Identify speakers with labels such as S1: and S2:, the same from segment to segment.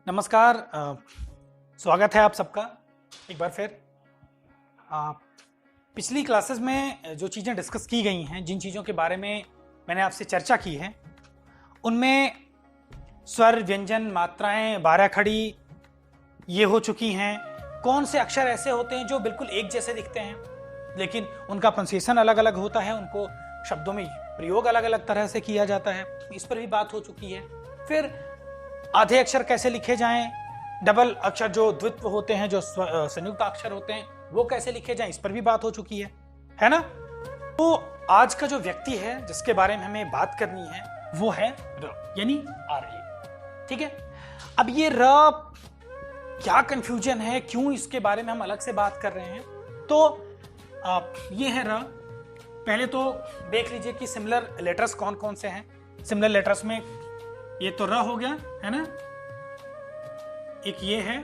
S1: नमस्कार। स्वागत है आप सबका एक बार फिर। पिछली क्लासेस में जो चीज़ें डिस्कस की गई हैं, जिन चीज़ों के बारे में मैंने आपसे चर्चा की है, उनमें स्वर, व्यंजन, मात्राएं, बारह खड़ी ये हो चुकी हैं। कौन से अक्षर ऐसे होते हैं जो बिल्कुल एक जैसे दिखते हैं लेकिन उनका प्रोनाउंसिएशन अलग अलग होता है, उनको शब्दों में प्रयोग अलग अलग तरह से किया जाता है, इस पर भी बात हो चुकी है। फिर आधे अक्षर कैसे लिखे जाएं, डबल अक्षर जो द्वित्व होते हैं, जो संयुक्त अक्षर होते हैं, वो कैसे लिखे जाएं, इस पर भी बात हो चुकी है ना। तो आज का जो व्यक्ति है जिसके बारे में हमें बात करनी है वो है र, यानी RA। ठीक है, अब ये र क्या कंफ्यूजन है, क्यों इसके बारे में हम अलग से बात कर रहे हैं, तो ये है र। पहले तो देख लीजिए कि सिमिलर लेटर्स कौन कौन से हैं। सिमिलर लेटर्स में ये तो र हो गया है ना, एक ये है,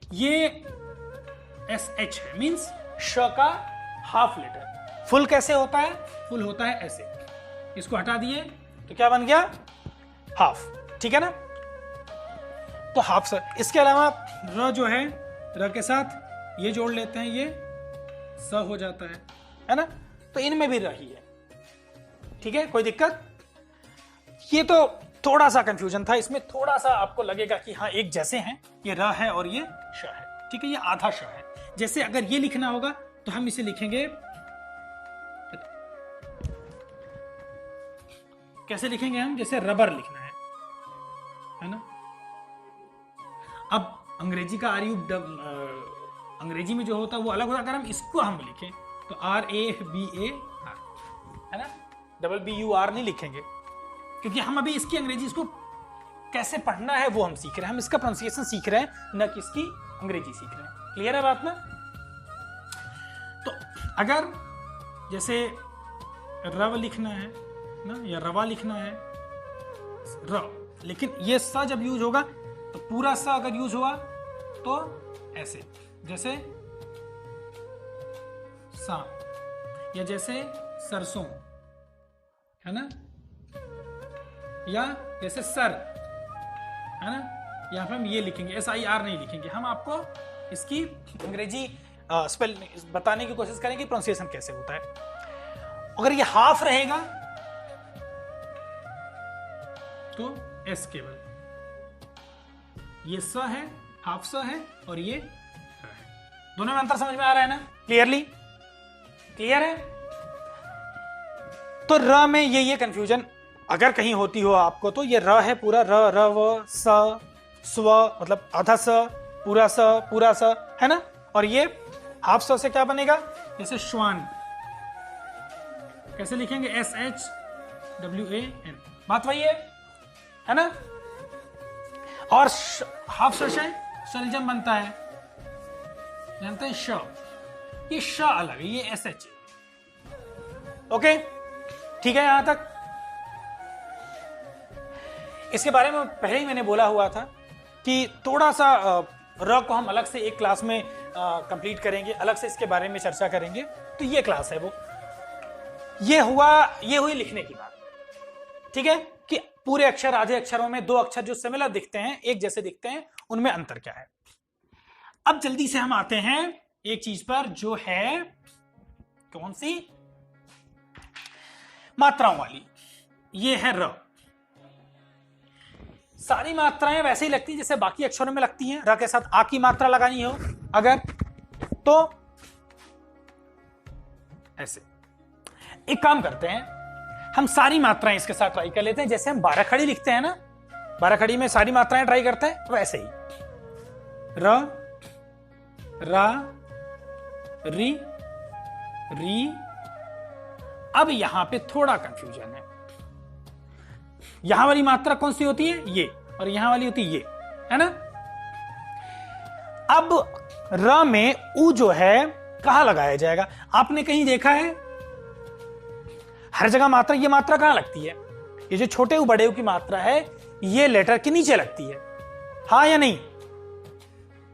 S1: ये SH है, मींस श का हाफ लेटर। फुल कैसे होता है? फुल होता है ऐसे, इसको हटा दिए तो क्या बन गया? हाफ। ठीक है ना, तो हाफ स। इसके अलावा र जो है, र के साथ ये जोड़ लेते हैं, ये स हो जाता है ना। तो इनमें भी र ही है। ठीक है, कोई दिक्कत? ये तो थोड़ा सा कंफ्यूजन था, इसमें थोड़ा सा आपको लगेगा कि हाँ एक जैसे हैं, ये र है और ये श है। ठीक है, ये आधा श है। जैसे अगर ये लिखना होगा तो हम इसे लिखेंगे, कैसे लिखेंगे हम? जैसे रबर लिखना है ना। अब अंग्रेजी का अंग्रेजी में जो होता है वो अलग होता है। अगर हम इसको हम लिखें तो RABA है ना, BUR नहीं लिखेंगे, क्योंकि हम अभी इसकी अंग्रेजी, इसको कैसे पढ़ना है वो हम सीख रहे हैं। हम इसका प्रोनाउंसिएशन सीख रहे हैं, न कि इसकी अंग्रेजी सीख रहे हैं। क्लियर है बात ना? तो अगर जैसे रव लिखना है ना, या रवा लिखना है र, लेकिन ये स जब यूज होगा तो पूरा स अगर यूज हुआ तो ऐसे, जैसे सा, या जैसे सरसों है ना, या जैसे सर है ना। यहाँ पे हम ये लिखेंगे, SIR नहीं लिखेंगे। हम आपको इसकी अंग्रेजी स्पेल बताने की कोशिश करेंगे, प्रोनाउंसिएशन कैसे होता है। अगर ये हाफ रहेगा तो S केवल, ये स है, हाफ स है, और ये र है। दोनों में अंतर समझ में आ रहा है ना? क्लियरली क्लियर है? तो र में ये कंफ्यूजन अगर कहीं होती हो आपको, तो ये र है पूरा, र र व स स्व, मतलब आधा स, पूरा स, पूरा स है ना। और ये हाफ स से क्या बनेगा? जैसे श्वान, कैसे लिखेंगे? SHWAN। बात वही है ना। और हाफ स से शलजम बनता है, जानते हैं? श, ये श अलग है, ये SH। ओके, ठीक है यहां तक? इसके बारे में पहले ही मैंने बोला हुआ था कि थोड़ा सा र को हम अलग से एक क्लास में कंप्लीट करेंगे, अलग से इसके बारे में चर्चा करेंगे। तो ये क्लास है वो। ये हुई लिखने की बात। ठीक है, कि पूरे अक्षर, आधे अक्षरों में दो अक्षर जो सिमिलर दिखते हैं, एक जैसे दिखते हैं, उनमें अंतर क्या है। अब जल्दी से हम आते हैं एक चीज पर, जो है कौन सी? मात्राओं वाली। ये है र। सारी मात्राएं वैसे ही लगती हैं जैसे बाकी अक्षरों में लगती हैं। र के साथ आ की मात्रा लगानी हो अगर, तो ऐसे। एक काम करते हैं, हम सारी मात्राएं इसके साथ ट्राई कर लेते हैं। जैसे हम 12 खड़ी लिखते हैं ना, 12 खड़ी में सारी मात्राएं ट्राई करते हैं, वैसे ही र, रा, री, री। अब यहां पे थोड़ा कंफ्यूजन है। यहां वाली मात्रा कौन सी होती है? ये, और यहां वाली होती है ये, है ना। अब र में उ जो है कहां लगाया जाएगा? आपने कहीं देखा है? हर जगह मात्रा, ये मात्रा कहां लगती है? ये जो छोटे उ बड़े उ की मात्रा है, ये लेटर के नीचे लगती है, हाँ या नहीं?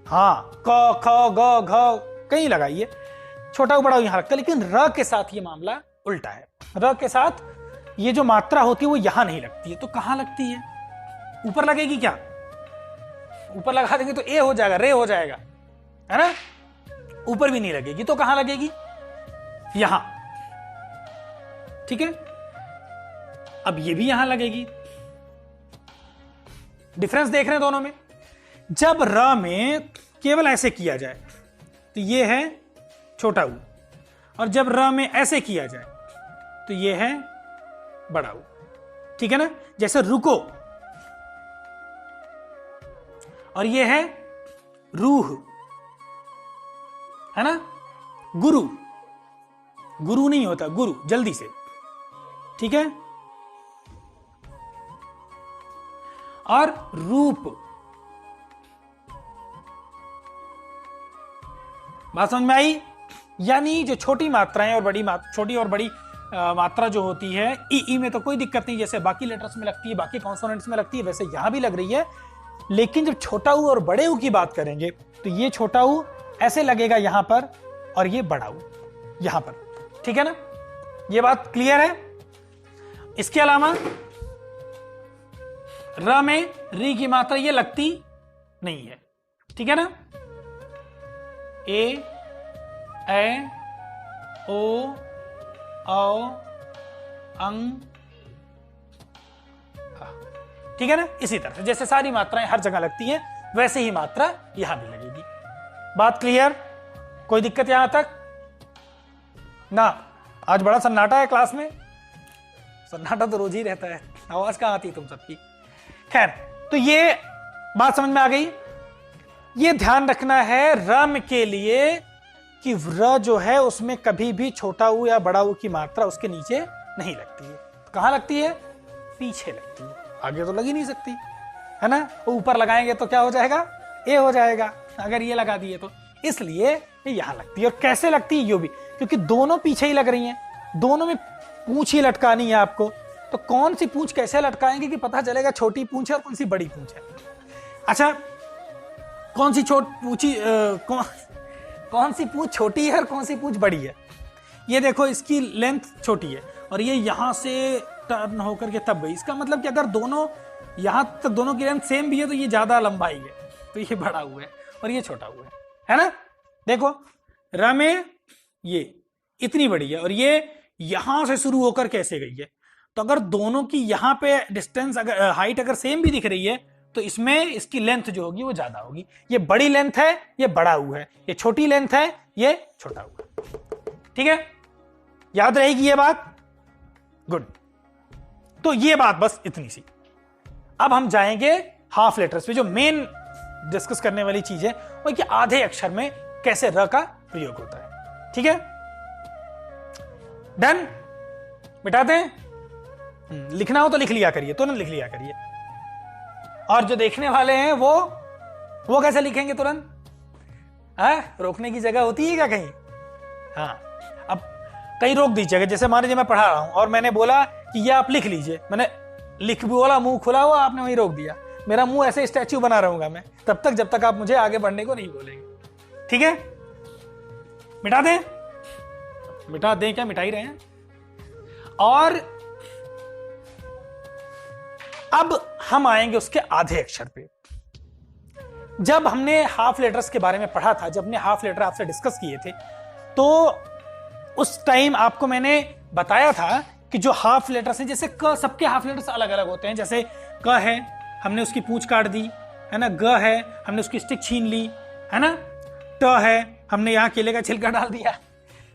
S1: हाँ, क, ख, ग, घ कहीं लगाइए, छोटा उ बड़ा उ यहां लगता है। लेकिन र के साथ ये मामला उल्टा है। र के साथ ये जो मात्रा होती है वो यहां नहीं लगती है, तो कहां लगती है? ऊपर लगेगी क्या? ऊपर लगा देंगे तो ए हो जाएगा, रे हो जाएगा, है ना। ऊपर भी नहीं लगेगी तो कहां लगेगी, यहां, ठीक है। अब ये भी यहां लगेगी। डिफरेंस देख रहे हैं दोनों में। जब र में केवल ऐसे किया जाए तो ये है छोटा ऊ, और जब र में ऐसे किया जाए तो ये है बड़ा ऊ, ठीक है ना। जैसे रुको, और ये है रूह, है ना। गुरु, गुरु नहीं होता, गुरु, जल्दी से, ठीक है। और रूप, बात समझ में आई। यानी जो छोटी मात्राएं और बड़ी छोटी और बड़ी मात्रा जो होती है, ई में तो कोई दिक्कत नहीं, जैसे बाकी लेटर्स में लगती है, बाकी कॉन्सोनेंट्स में लगती है, वैसे यहां भी लग रही है। लेकिन जब छोटा ऊ और बड़े ऊ की बात करेंगे तो ये छोटा ऊ ऐसे लगेगा यहां पर, और ये बड़ा ऊ यहां पर, ठीक है ना। ये बात क्लियर है। इसके अलावा र में री की मात्रा ये लगती नहीं है, ठीक है ना। ए, ओ, औ, अंग, ठीक है ना। इसी तरह जैसे सारी मात्राएं हर जगह लगती हैं, वैसे ही मात्रा यहां भी लगेगी। बात क्लियर, कोई दिक्कत यहां तक ना। आज बड़ा सन्नाटा है क्लास में, सन्नाटा तो रोज ही रहता है, आवाज कहां आती तुम सबकी। खैर, तो ये बात समझ में आ गई। ये ध्यान रखना है रम के लिए कि र जो है उसमें कभी भी छोटा ऊ या बड़ा ऊ की मात्रा उसके नीचे नहीं लगती है। कहां लगती है, पीछे लगती है, आगे तो लग ही नहीं सकती, है ना। ऊपर लगाएंगे तो क्या हो जाएगा, ए हो जाएगा, अगर ये लगा दिए तो। इसलिए ये यहां लगती है। और कैसे लगती है, यो भी, क्योंकि दोनों पीछे ही लग रही हैं, दोनों में पूंछ ही लटकानी है आपको। तो कौन सी पूंछ कैसे लटकाएंगे कि पता चलेगा छोटी पूंछ है और कौन सी बड़ी पूंछ है। अच्छा, कौन सी कौन सी पूंछ छोटी है और कौन सी पूंछ बड़ी है। ये देखो, इसकी लेंथ छोटी है और ये यहां से टर्न होकर के तब गई। इसका मतलब कि अगर दोनों यहां तक दोनों की लेंथ सेम भी है तो ये ज्यादा लंबाई है, तो ये बड़ा हुआ है और ये छोटा हुआ है ना। देखो, र में ये इतनी बड़ी है और ये यहां से शुरू होकर कैसे गई है। तो अगर दोनों की यहां पे डिस्टेंस, अगर हाइट अगर सेम भी दिख रही है तो इसमें इसकी लेंथ जो होगी वो ज्यादा होगी। ये बड़ी लेंथ है, ये बड़ा ऊ है, ये छोटी लेंथ है, ये छोटा ऊ है, ठीक है। याद रहेगी ये बात, गुड। तो ये बात बस इतनी सी। अब हम जाएंगे हाफ लेटर्स पे। जो मेन डिस्कस करने वाली चीज है वो कि आधे अक्षर में कैसे र का प्रयोग होता है, ठीक है। डन, मिटा दें। लिखना हो तो लिख लिया करिए, तुरंत लिख लिया करिए। और जो देखने वाले हैं वो कैसे लिखेंगे तुरंत, रोकने की जगह होती है क्या कहीं। हाँ, अब कहीं रोक दीजिएगा। जैसे मान लीजिए मैं पढ़ा रहा हूं और मैंने बोला कि ये आप लिख लीजिए, मैंने लिख भी बोला, मुंह खुला हुआ, आपने वहीं रोक दिया। मेरा मुंह ऐसे स्टैच्यू बना रहूंगा मैं तब तक, जब तक आप मुझे आगे बढ़ने को नहीं बोलेंगे, ठीक है। मिटा दें, मिटा दें क्या, मिटा ही रहे हैं। और अब हम आएंगे उसके आधे अक्षर पे। जब हमने हाफ लेटर्स के बारे में पढ़ा था, जब हमने हाफ लेटर आपसे डिस्कस किए थे, तो उस टाइम आपको मैंने बताया था कि जो हाफ लेटर्स हैं, जैसे क, सबके हाफ लेटर्स अलग अलग होते हैं। जैसे क है, हमने उसकी पूंछ काट दी, है ना। ग है, हमने उसकी स्टिक छीन ली, है ना। ट है, हमने यहां केले का छिलका डाल दिया,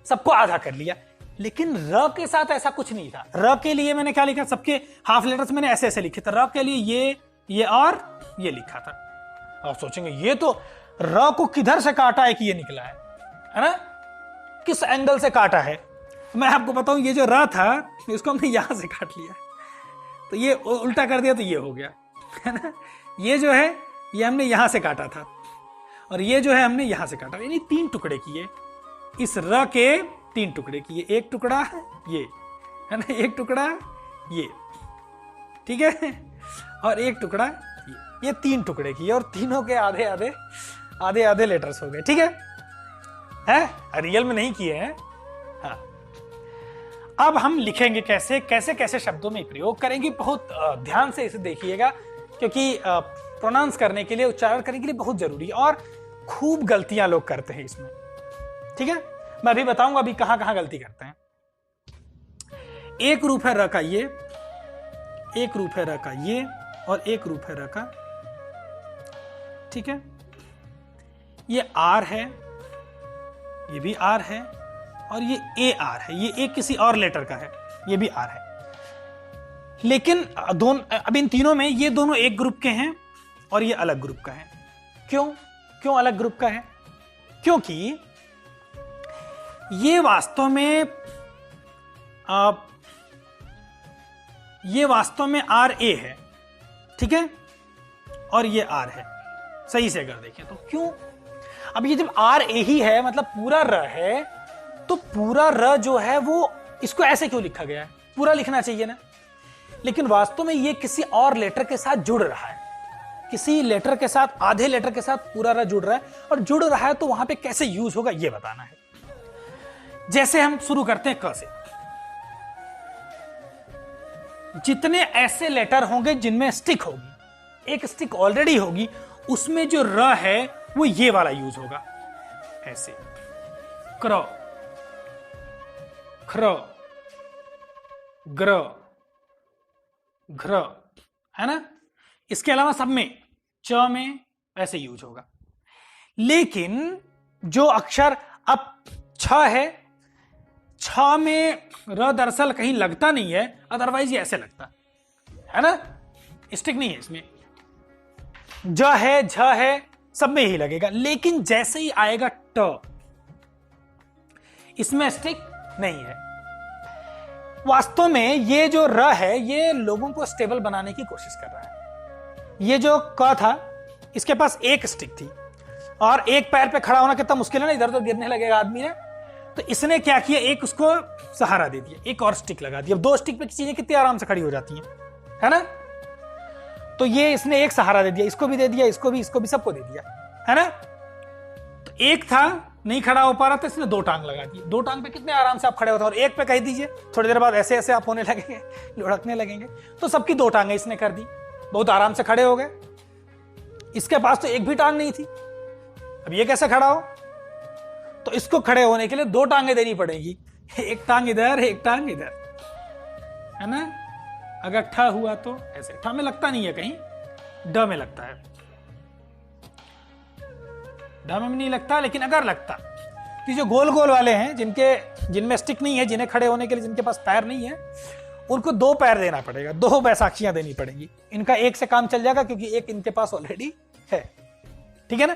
S1: सबको आधा कर लिया। लेकिन र के साथ ऐसा कुछ नहीं था। र के लिए मैंने क्या लिखा, सबके हाफ लेटर्स मैंने ऐसे ऐसे लिखे थे। र के लिए ये और ये लिखा था। आप सोचेंगे ये तो र को किधर से काटा है कि ये निकला है ना, किस एंगल से काटा है। मैं आपको बताऊं, ये जो र था इसको हमने यहां से काट लिया, तो ये उल्टा कर दिया तो ये हो गया, है ना। ये जो है ये हमने यहां से काटा था और ये जो है हमने यहां से काटा, यानी 3 टुकड़े किए। इस र के 3 टुकड़े किए, एक टुकड़ा ये, है ना, एक टुकड़ा ये, ठीक है, और एक टुकड़ा ये 3 टुकड़े किए और तीनों के आधे आधे आधे आधे लेटर्स हो गए, ठीक है। रियल में नहीं किए हैं। हाँ, अब हम लिखेंगे कैसे, कैसे कैसे शब्दों में प्रयोग करेंगे। बहुत ध्यान से इसे देखिएगा, क्योंकि प्रोनाउंस करने के लिए, उच्चारण करने के लिए बहुत जरूरी है, और खूब गलतियां लोग करते हैं इसमें। ठीक है, मैं अभी बताऊंगा अभी कहां कहां गलती करते हैं। एक रूप है र का ये, एक रूप है र का ये, और एक रूप है र का, ठीक है, ये आर है, ये भी आर है, और ये ए आर है, ये एक किसी और लेटर का है, ये भी आर है। लेकिन अब इन तीनों में ये दोनों एक ग्रुप के हैं और ये अलग ग्रुप का है। क्यों? क्यों अलग ग्रुप का है? क्योंकि ये वास्तव में आर ए है, ठीक है, और ये आर है। सही से अगर देखें तो क्यों? अब ये जब आर ए ही है, मतलब पूरा र है, तो पूरा र जो है वो, इसको ऐसे क्यों लिखा गया है? पूरा लिखना चाहिए ना। लेकिन वास्तव में ये किसी और लेटर के साथ जुड़ रहा है, किसी लेटर के साथ, आधे लेटर के साथ पूरा र जुड़ रहा है, और जुड़ रहा है तो वहां पे कैसे यूज होगा ये बताना है। जैसे हम शुरू करते हैं क से। जितने ऐसे लेटर होंगे जिनमें स्टिक होगी, एक स्टिक ऑलरेडी होगी, उसमें जो र है वो ये वाला यूज होगा, ऐसे क्र, ख्र, ग्र, घ्र, है ना। इसके अलावा सब में, च में ऐसे यूज होगा। लेकिन जो अक्षर अब छ है, छ में र दरअसल कहीं लगता नहीं है, अदरवाइज ये ऐसे लगता है ना, स्टिक नहीं है इसमें। ज है, झ है, सब में यही लगेगा। लेकिन जैसे ही आएगा ट, इसमें स्टिक नहीं है। वास्तव में ये जो र है, ये लोगों को स्टेबल बनाने की कोशिश कर रहा है। ये जो क था, इसके पास एक स्टिक थी, और एक पैर पे खड़ा होना कितना मुश्किल है ना, इधर उधर गिरने लगेगा आदमी ने। तो इसने क्या किया, एक उसको सहारा दे दिया, एक और स्टिक लगा दिया। अब दो स्टिक पे चीजें कितनी आराम से खड़ी हो जाती हैं, है ना। तो ये इसने एक सहारा दे दिया, इसको भी दे दिया, इसको भी सबको दे दिया, है ना। तो एक था नहीं खड़ा हो पा रहा था, इसने दो टांग लगा दी। दो टांग पे कितने आराम से आप खड़े होते हैं, और एक पे कह दीजिए, थोड़ी देर बाद ऐसे ऐसे आप होने लगेंगे, लुढ़कने लगेंगे। तो सबकी दो टांगें इसने कर दी, बहुत आराम से खड़े हो गए। इसके पास तो एक भी टांग नहीं थी, अब ये कैसे खड़ा हो? तो इसको खड़े होने के लिए दो टांगें देनी पड़ेगी, एक टांग इधर, एक टांग इधर, है ना। अगर ठ हुआ तो ऐसे, ठ में लगता नहीं है कहीं, ड में लगता है, ड में नहीं लगता। लेकिन अगर लगता, तो जो गोल गोल वाले हैं, जिनमें स्टिक नहीं है, जिन्हें खड़े होने के लिए जिनके पास पैर नहीं है, उनको दो पैर देना पड़ेगा, दो बैसाखियां देनी पड़ेंगी। इनका एक से काम चल जाएगा, क्योंकि एक इनके पास ऑलरेडी है, ठीक है ना।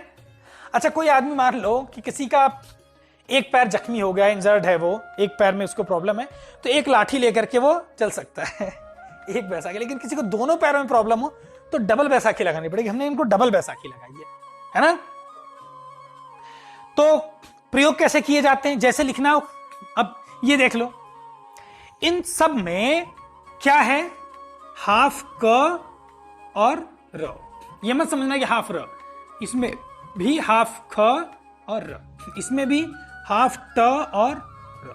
S1: अच्छा, कोई आदमी मान लो कि किसी का एक पैर जख्मी हो गया, इंजर्ड है, वो एक पैर में उसको प्रॉब्लम है, तो एक लाठी लेकर के वो चल सकता है, एक बैसाखी। लेकिन किसी को दोनों पैरों में प्रॉब्लम हो तो डबल बैसाखी लगानी पड़ेगी। हमने इनको डबल बैसाखी लगाई है ना। तो प्रयोग कैसे किए जाते हैं, जैसे लिखना हो, अब ये देख लो, इन सब में क्या है, हाफ क और र। ये मत समझना कि हाफ र, इसमें भी हाफ ख और र, इसमें भी हाफ ट और र,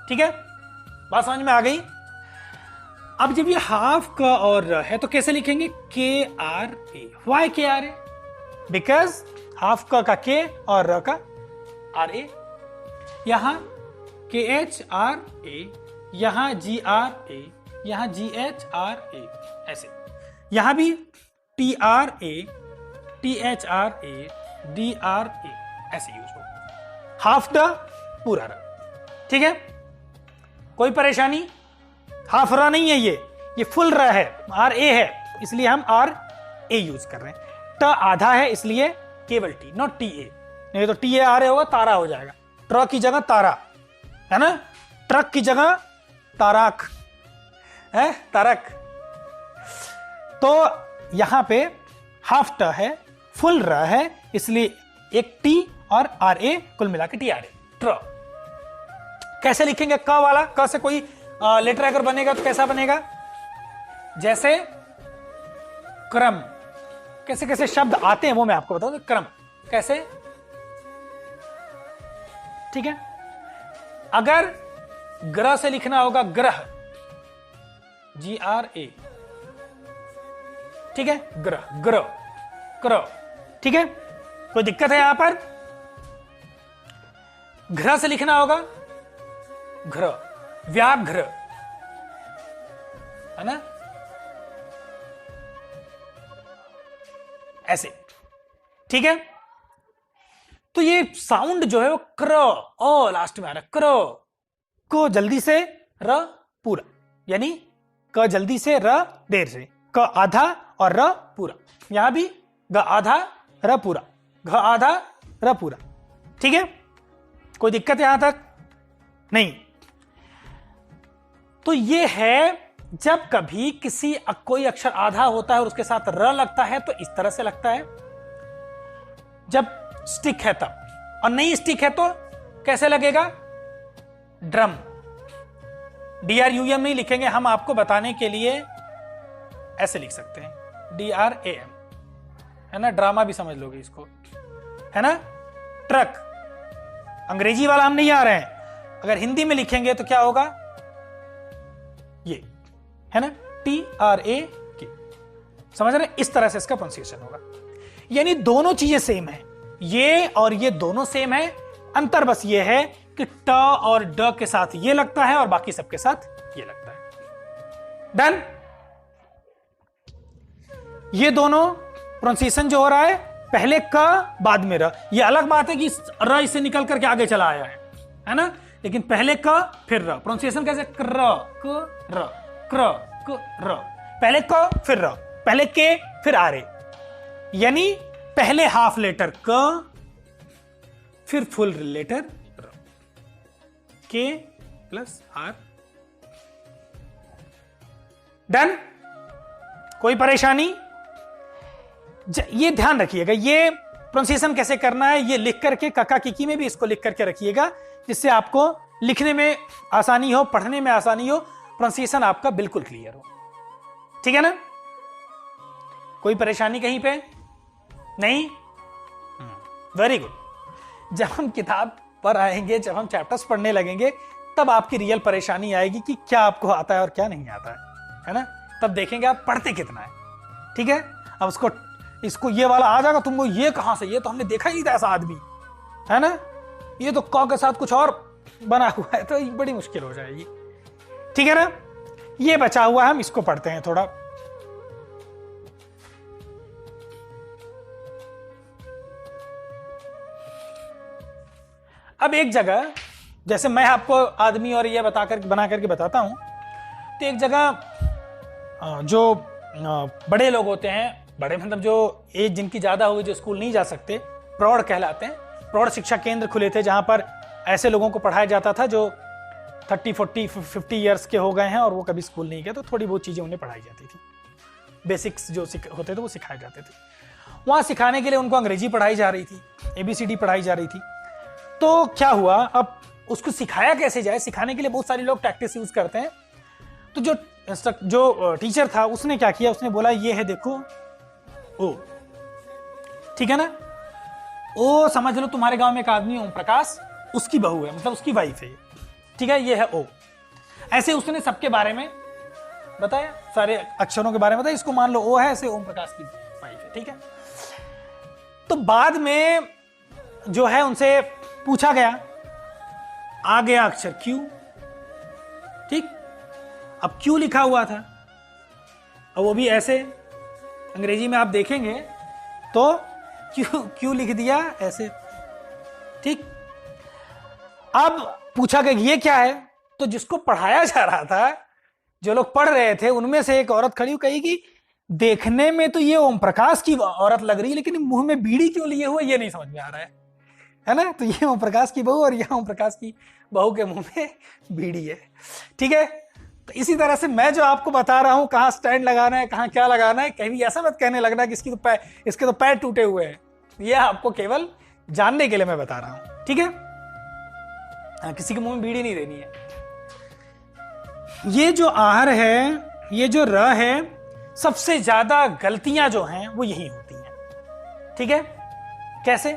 S1: ठीक है, बात समझ में आ गई। अब जब ये हाफ क और र है तो कैसे लिखेंगे, के आर ए। वाई के आर ए? बिकॉज हाफ क का के और र का आर ए। यहां के एच आर ए, यहां जी आर ए, यहां जी एच आर ए, ऐसे। यहां भी T R A, T H R A, D R A, ऐसे यूज हो। हाफ ड, पूरा र, ठीक है, कोई परेशानी? हाफ र नहीं है, ये फुल र है, आर ए है, इसलिए हम आर ए यूज कर रहे हैं। ट आधा है, इसलिए केवल टी, नॉट टी ए। नहीं तो टी ए आर ए होगा, तारा हो जाएगा। ट्रक की जगह तारा, है ना, ट्रक की जगह ताराक है, तारक। तो यहां पे हाफ ट है, फुल र है, इसलिए एक टी और आर ए, कुल मिला के टी आर ए, ट्र। कैसे लिखेंगे क वाला? क से कोई लेटर अगर बनेगा तो कैसा बनेगा, जैसे क्रम। कैसे कैसे शब्द आते हैं वो मैं आपको बताऊं। क्रम कैसे, ठीक है। अगर ग्रह से लिखना होगा, ग्रह, जी आर ए, ठीक है, ग्रह ग्रह ग्रह, ठीक है। कोई दिक्कत है यहां पर? घ्र से लिखना होगा, घ्र, व्याघ्र, है ना, ऐसे, ठीक है। तो ये साउंड जो है वो क्र, ओ लास्ट में आ रहा है, क्र, को जल्दी से, र पूरा, यानी क जल्दी से, र देर से, क आधा और र पूरा। यहां भी ग आधा र पूरा, घ आधा र पूरा, ठीक है। कोई दिक्कत यहां तक? नहीं। तो ये है जब कभी किसी कोई अक्षर आधा होता है और उसके साथ र लगता है तो इस तरह से लगता है, जब स्टिक है तब, और नहीं स्टिक है तो कैसे लगेगा? ड्रम, DRUM नहीं लिखेंगे हम, आपको बताने के लिए ऐसे लिख सकते हैं, DRAM, है ना, ड्रामा भी समझ लोगे इसको, है ना। ट्रक, अंग्रेजी वाला हम नहीं आ रहे हैं, अगर हिंदी में लिखेंगे तो क्या होगा? ये है ना, TRAK, समझ रहे? इस तरह से इसका प्रोनाउंसिएशन होगा। यानी दोनों चीजें सेम है, ये और ये दोनों सेम है, अंतर बस ये है कि ट और ड के साथ ये लगता है और बाकी सबके साथ ये लगता है। डन। ये दोनों प्रोनाउंसिएशन जो हो रहा है, पहले क बाद में र। ये अलग बात है कि र इससे निकल करके आगे चला आया है ना, लेकिन पहले क फिर र। प्रोनाउंसिएशन कैसे? क्र क र, क्र क र, पहले क फिर र, पहले के फिर आरे, यानी पहले हाफ लेटर क फिर फुल लेटर र, के प्लस आर। डन। कोई परेशानी? ये ध्यान रखिएगा, ये प्रोनाउंसिएशन कैसे करना है ये लिख करके, काका किकी में भी इसको लिख करके रखिएगा, जिससे आपको लिखने में आसानी हो, पढ़ने में आसानी हो, प्रोनाउंसिएशन आपका बिल्कुल क्लियर हो, ठीक है ना। कोई परेशानी कहीं पे नहीं? Very good. जब हम किताब पर आएंगे, जब हम चैप्टर्स पढ़ने लगेंगे, तब आपकी रियल परेशानी आएगी कि क्या आपको आता है और क्या नहीं आता है ना। तब देखेंगे आप पढ़ते कितना है, ठीक है। अब इसको ये वाला आ जाएगा, तुमको ये कहां से, ये तो हमने देखा ही नहीं था ऐसा आदमी, है ना, ये तो क के साथ कुछ और बना हुआ है, तो बड़ी मुश्किल हो जाएगी, ठीक है ना। ये बचा हुआ है, हम इसको पढ़ते हैं थोड़ा। अब एक जगह, जैसे मैं आपको आदमी और ये बना करके बताता हूं, तो एक जगह जो बड़े लोग होते हैं, बड़े मतलब जो एज जिनकी ज्यादा हुई, जो स्कूल नहीं जा सकते, प्रौढ़ कहलाते हैं। प्रौढ़ शिक्षा केंद्र खुले थे जहां पर ऐसे लोगों को पढ़ाया जाता था जो 30, 40, 50 ईयर्स के हो गए हैं और वो कभी स्कूल नहीं गए, तो थोड़ी बहुत चीजें उन्हें पढ़ाई जाती थी, बेसिक्स जो होते थे वो सिखाए जाते थे। वहां सिखाने के लिए उनको अंग्रेजी पढ़ाई जा रही थी, ABCD पढ़ाई जा रही थी। तो क्या हुआ, अब उसको सिखाया कैसे जाए, सिखाने के लिए बहुत सारे लोग टैक्टिक्स यूज करते हैं। तो जो टीचर था उसने क्या किया, उसने बोला ये है देखो ओ, ठीक है ना, ओ समझ लो तुम्हारे गांव में एक आदमी ओम प्रकाश, उसकी बहू है, मतलब उसकी वाइफ है, ठीक है, ये है ओ। ऐसे उसने सबके बारे में बताया, सारे अक्षरों के बारे में बताया, इसको मान लो ओ है, ऐसे ओम प्रकाश की वाइफ है, ठीक है। तो बाद में जो है उनसे पूछा गया, आ गया अक्षर क्यू, ठीक। अब क्यू लिखा हुआ था, अब वो भी ऐसे, अंग्रेजी में आप देखेंगे तो क्यू लिख दिया ऐसे, ठीक। अब पूछा गया ये क्या है, तो जिसको पढ़ाया जा रहा था, जो लोग पढ़ रहे थे, उनमें से एक औरत खड़ी कही कि देखने में तो ये ओम प्रकाश की औरत लग रही है, लेकिन मुंह में बीड़ी क्यों लिए हुए ये नहीं समझ में आ रहा है ना। तो ये ओम प्रकाश की बहू और यह ओम प्रकाश की बहू के मुंह में बीड़ी है, ठीक है। तो इसी तरह से मैं जो आपको बता रहा हूं कहां स्टैंड लगाना है, कहां क्या लगाना है, कहीं ऐसा मत कहने लगना कि इसके तो पैर टूटे हुए हैं। ये आपको केवल जानने के लिए मैं बता रहा हूं, ठीक है। किसी के मुंह में बीड़ी नहीं देनी है। ये जो आहार है, ये जो र है, सबसे ज्यादा गलतियां जो हैं वो यही होती हैं, ठीक है। कैसे?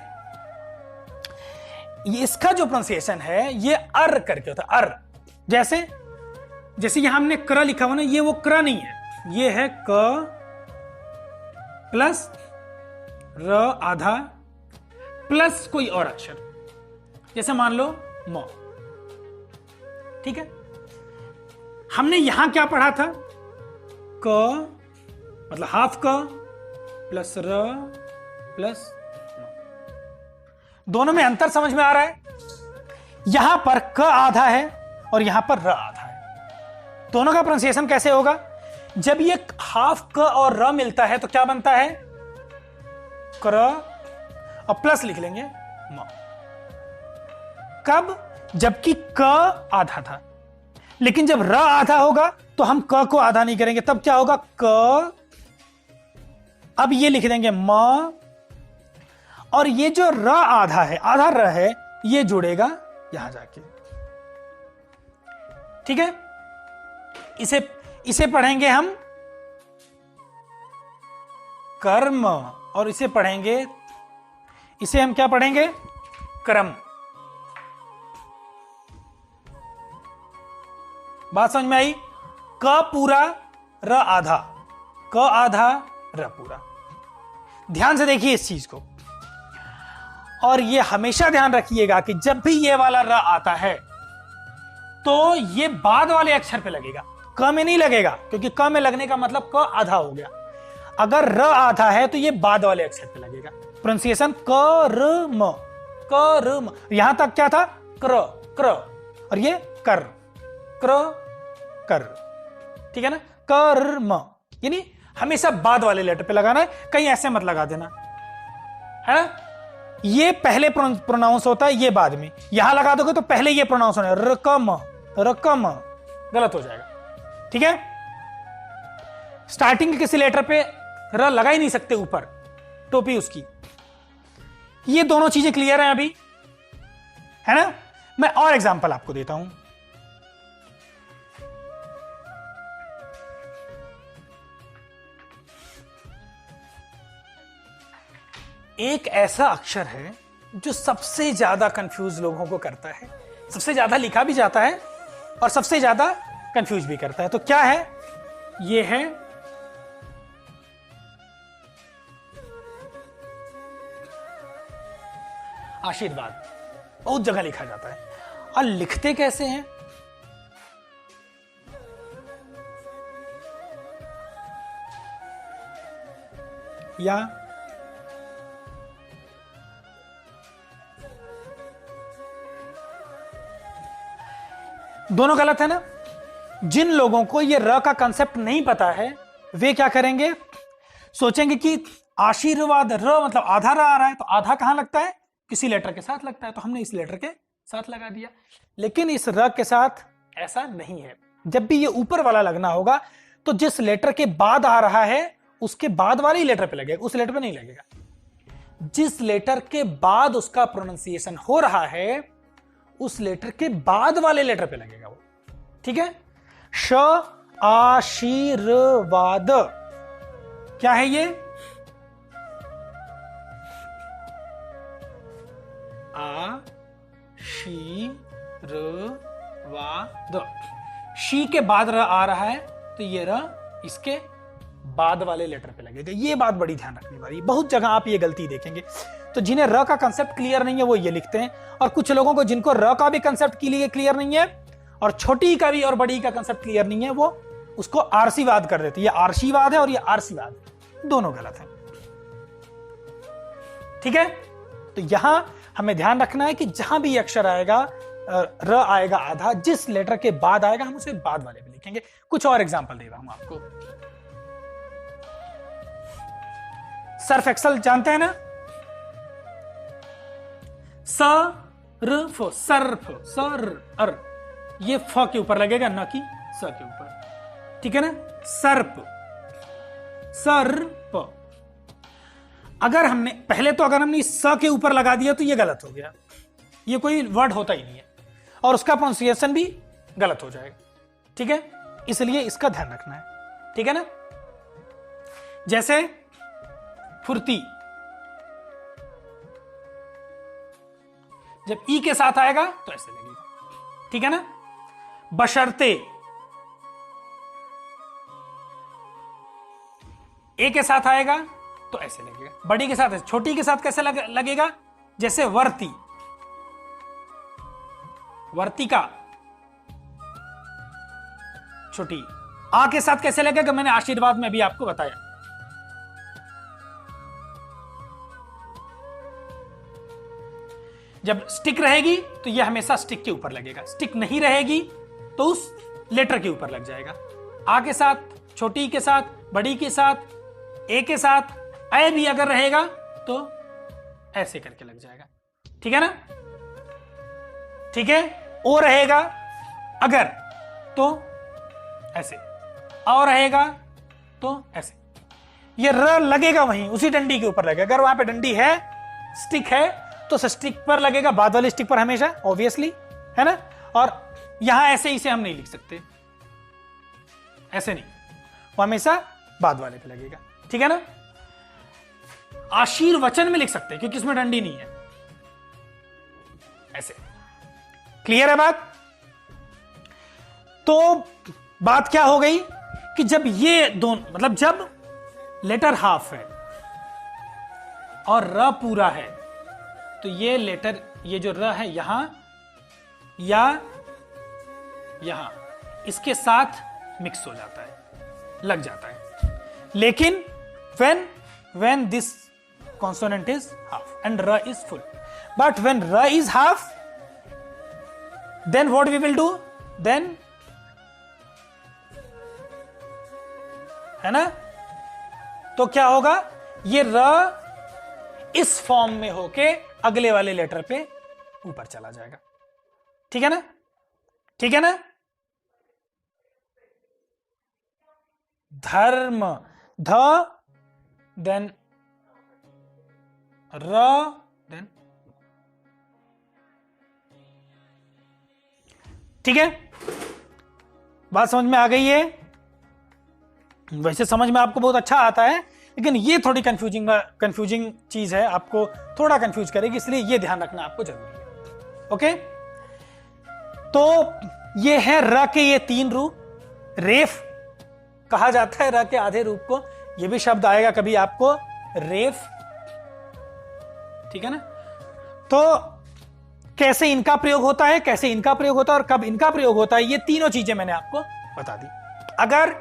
S1: ये इसका जो प्रोनाउंसिएशन है ये अर करके होता है, अर। जैसे यहां हमने क्र लिखा हुआ ना, ये वो क्र नहीं है, ये है क प्लस र आधा प्लस कोई और अक्षर, जैसे मान लो म। ठीक है, हमने यहां क्या पढ़ा था? क मतलब हाफ क प्लस र प्लस दोनों में अंतर समझ में आ रहा है? यहां पर क आधा है और यहां पर र आधा है। दोनों का प्रोनाउंसिएशन कैसे होगा? जब ये हाफ क और र मिलता है तो क्या बनता है? कर और प्लस लिख लेंगे म। कब? जबकि क आधा था, लेकिन जब र आधा होगा तो हम क को आधा नहीं करेंगे, तब क्या होगा? क, अब ये लिख देंगे म, और ये जो र आधा है, आधा र है, ये जुड़ेगा यहां जाके। ठीक है, इसे पढ़ेंगे हम कर्म, और इसे पढ़ेंगे, इसे हम क्या पढ़ेंगे? क्रम। बात समझ में आई? क पूरा र आधा, क आधा र पूरा। ध्यान से देखिए इस चीज को, और ये हमेशा ध्यान रखिएगा कि जब भी ये वाला र आता है तो ये बाद वाले अक्षर पे लगेगा, क में नहीं लगेगा, क्योंकि क में लगने का मतलब क आधा हो गया। अगर र आधा है तो ये बाद वाले अक्षर पे लगेगा। प्रोनाउंसिएशन कर्म, कर्म। यहां तक क्या था? क्र, क्र, और ये कर, क्र, कर। ठीक है ना? कर्म, यानी हमेशा बाद वाले लेटर पे लगाना है, कहीं ऐसे मत लगा देना, है ना? ये पहले प्रोनाउंस होता है, ये बाद में। यहां लगा दोगे तो पहले ये प्रोनाउंस होना है, रकम, रकम, गलत हो जाएगा। ठीक है, स्टार्टिंग के किसी लेटर पे र लगा ही नहीं सकते ऊपर, टोपी उसकी। ये दोनों चीजें क्लियर हैं अभी, है ना? मैं और एग्जांपल आपको देता हूं। एक ऐसा अक्षर है जो सबसे ज्यादा कंफ्यूज लोगों को करता है, सबसे ज्यादा लिखा भी जाता है और सबसे ज्यादा कंफ्यूज भी करता है। तो क्या है? ये है आशीर्वाद। बहुत जगह लिखा जाता है, और लिखते कैसे हैं? या दोनों गलत है ना? जिन लोगों को ये र का कंसेप्ट नहीं पता है वे क्या करेंगे? सोचेंगे कि आशीर्वाद, र मतलब आधा र आ रहा है, तो आधा कहां लगता है? किसी लेटर के साथ लगता है, तो हमने इस लेटर के साथ लगा दिया। लेकिन इस र के साथ ऐसा नहीं है। जब भी ये ऊपर वाला लगना होगा तो जिस लेटर के बाद आ रहा है उसके बाद वाले ही लेटर पे लगेगा, उस लेटर पे नहीं लगेगा। जिस लेटर के बाद उसका प्रोनाउंसिएशन हो रहा है उस लेटर के बाद वाले लेटर पे लगेगा वो। ठीक है? श आशीर्वाद, क्या है ये? आशीर्वाद। शी के बाद र आ रहा है तो ये र इसके बाद वाले लेटर पे लगेगा। ये बात बड़ी ध्यान रखने वाली, बहुत जगह आप ये गलती देखेंगे। तो जिन्हें र का कंसेप्ट क्लियर नहीं है वो ये लिखते हैं, और कुछ लोगों को जिनको र का भी कंसेप्ट क्लियर नहीं है और छोटी का भी और बड़ी का कंसेप्ट क्लियर नहीं है, वो उसको आरसीवाद कर देते। ये आरसीवाद है और ये आरसीवाद, दोनों गलत है। ठीक है? तो यहां हमें ध्यान रखना है कि जहां भी अक्षर आएगा, र आएगा आधा, जिस लेटर के बाद आएगा हम उसे बाद वाले पे लिखेंगे। कुछ और एग्जांपल दे रहा हूं आपको। सर्फ एक्सल जानते हैं ना? सर्फ, सर्फ, सर अर, ये फ के ऊपर लगेगा, ना कि स के ऊपर। ठीक है ना? सर्प, सर्प। अगर हमने पहले तो अगर हमने स के ऊपर लगा दिया तो ये गलत हो गया, ये कोई वर्ड होता ही नहीं है, और उसका प्रोनाउंसिएशन भी गलत हो जाएगा। ठीक है? इसलिए इसका ध्यान रखना है। ठीक है ना? जैसे फुर्ती, जब ई के साथ आएगा तो ऐसे लगेगा। ठीक है ना? बशर्ते, ए के साथ आएगा तो ऐसे लगेगा। बड़ी के साथ, छोटी के साथ कैसे लगेगा? जैसे वर्ती, वर्तिका, छोटी। आ के साथ कैसे लगेगा? मैंने आशीर्वाद में भी आपको बताया। जब स्टिक रहेगी तो यह हमेशा स्टिक के ऊपर लगेगा, स्टिक नहीं रहेगी तो उस लेटर के ऊपर लग जाएगा। आ के साथ, छोटी के साथ, बड़ी के साथ, ए के साथ, ए भी अगर रहेगा तो ऐसे करके लग जाएगा। ठीक है ना? ठीक है। ओ रहेगा अगर तो ऐसे, औ रहेगा तो ऐसे। ये र लगेगा वहीं उसी डंडी के ऊपर लगेगा। अगर वहां पे डंडी है, स्टिक है, तो स्टिक पर लगेगा, बाद वाली स्टिक पर हमेशा, ऑब्वियसली, है ना? और यहां ऐसे इसे हम नहीं लिख सकते, ऐसे नहीं, वो हमेशा बाद वाले पे लगेगा। ठीक है ना? आशीर्वचन में लिख सकते हैं क्योंकि इसमें डंडी नहीं है, ऐसे। क्लियर है बात? तो बात क्या हो गई कि जब ये दोनों, मतलब जब लेटर हाफ है और र पूरा है, तो ये लेटर, ये जो र है यहां या यहां, इसके साथ मिक्स हो जाता है, लग जाता है। लेकिन when this consonant is half and ra is full, but when ra is half, then what we will do? Then, है ना? तो क्या होगा? ये र इस फॉर्म में होके अगले वाले लेटर पे ऊपर चला जाएगा। ठीक है ना? ठीक है ना? धर्म, ध, देन र, देन। ठीक है? बात समझ में आ गई है? वैसे समझ में आपको बहुत अच्छा आता है, लेकिन ये थोड़ी कंफ्यूजिंग चीज है, आपको थोड़ा कंफ्यूज करेगी, इसलिए ये ध्यान रखना आपको जरूरी है। ओके? तो ये है र के ये 3 रूप। रेफ कहा जाता है र के आधे रूप को, ये भी शब्द आएगा कभी आपको, रेफ। ठीक है ना? तो कैसे इनका प्रयोग होता है, कैसे इनका प्रयोग होता है और कब इनका प्रयोग होता है, ये तीनों चीजें मैंने आपको बता दी। अगर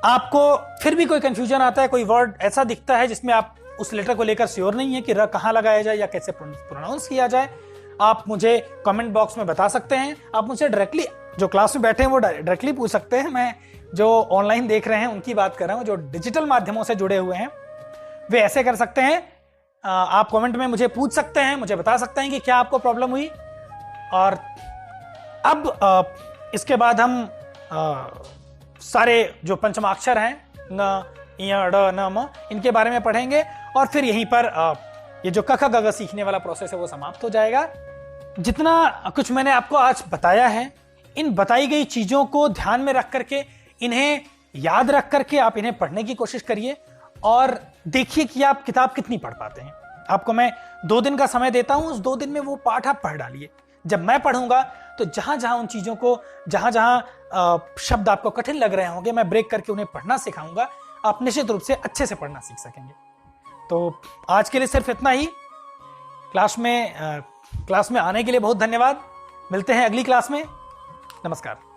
S1: आपको फिर भी कोई कंफ्यूजन आता है, कोई वर्ड ऐसा दिखता है जिसमें आप उस लेटर को लेकर श्योर नहीं है कि र कहां लगाया जाए या कैसे प्रोनाउंस किया जाए, आप मुझे कमेंट बॉक्स में बता सकते हैं। आप मुझसे डायरेक्टली, जो क्लास में बैठे हैं वो डायरेक्टली पूछ सकते हैं। मैं जो ऑनलाइन देख रहे हैं उनकी बात कर रहा हूं, जो डिजिटल माध्यमों से जुड़े हुए हैं वे ऐसे कर सकते हैं। आप कमेंट में मुझे पूछ सकते हैं, मुझे बता सकते हैं कि क्या आपको प्रॉब्लम हुई। और अब इसके बाद हम सारे जो पंचमाक्षर हैं, न, य, ड़, न, म, इनके बारे में पढ़ेंगे और फिर यहीं पर ये जो क ख ग घ सीखने वाला प्रोसेस है वो समाप्त हो जाएगा। जितना कुछ मैंने आपको आज बताया है, इन बताई गई चीजों को ध्यान में रख करके, इन्हें याद रख करके आप इन्हें पढ़ने की कोशिश करिए और देखिए कि आप किताब कितनी पढ़ पाते हैं। आपको मैं 2 दिन का समय देता हूं, उस 2 दिन में वो पाठ आप पढ़ डालिए। जब मैं पढ़ूंगा तो जहां जहां उन चीजों को, जहां जहां शब्द आपको कठिन लग रहे होंगे, मैं ब्रेक करके उन्हें पढ़ना सिखाऊंगा। आप निश्चित रूप से अच्छे से पढ़ना सीख सकेंगे। तो आज के लिए सिर्फ इतना ही। क्लास में आने के लिए बहुत धन्यवाद। मिलते हैं अगली क्लास में। नमस्कार।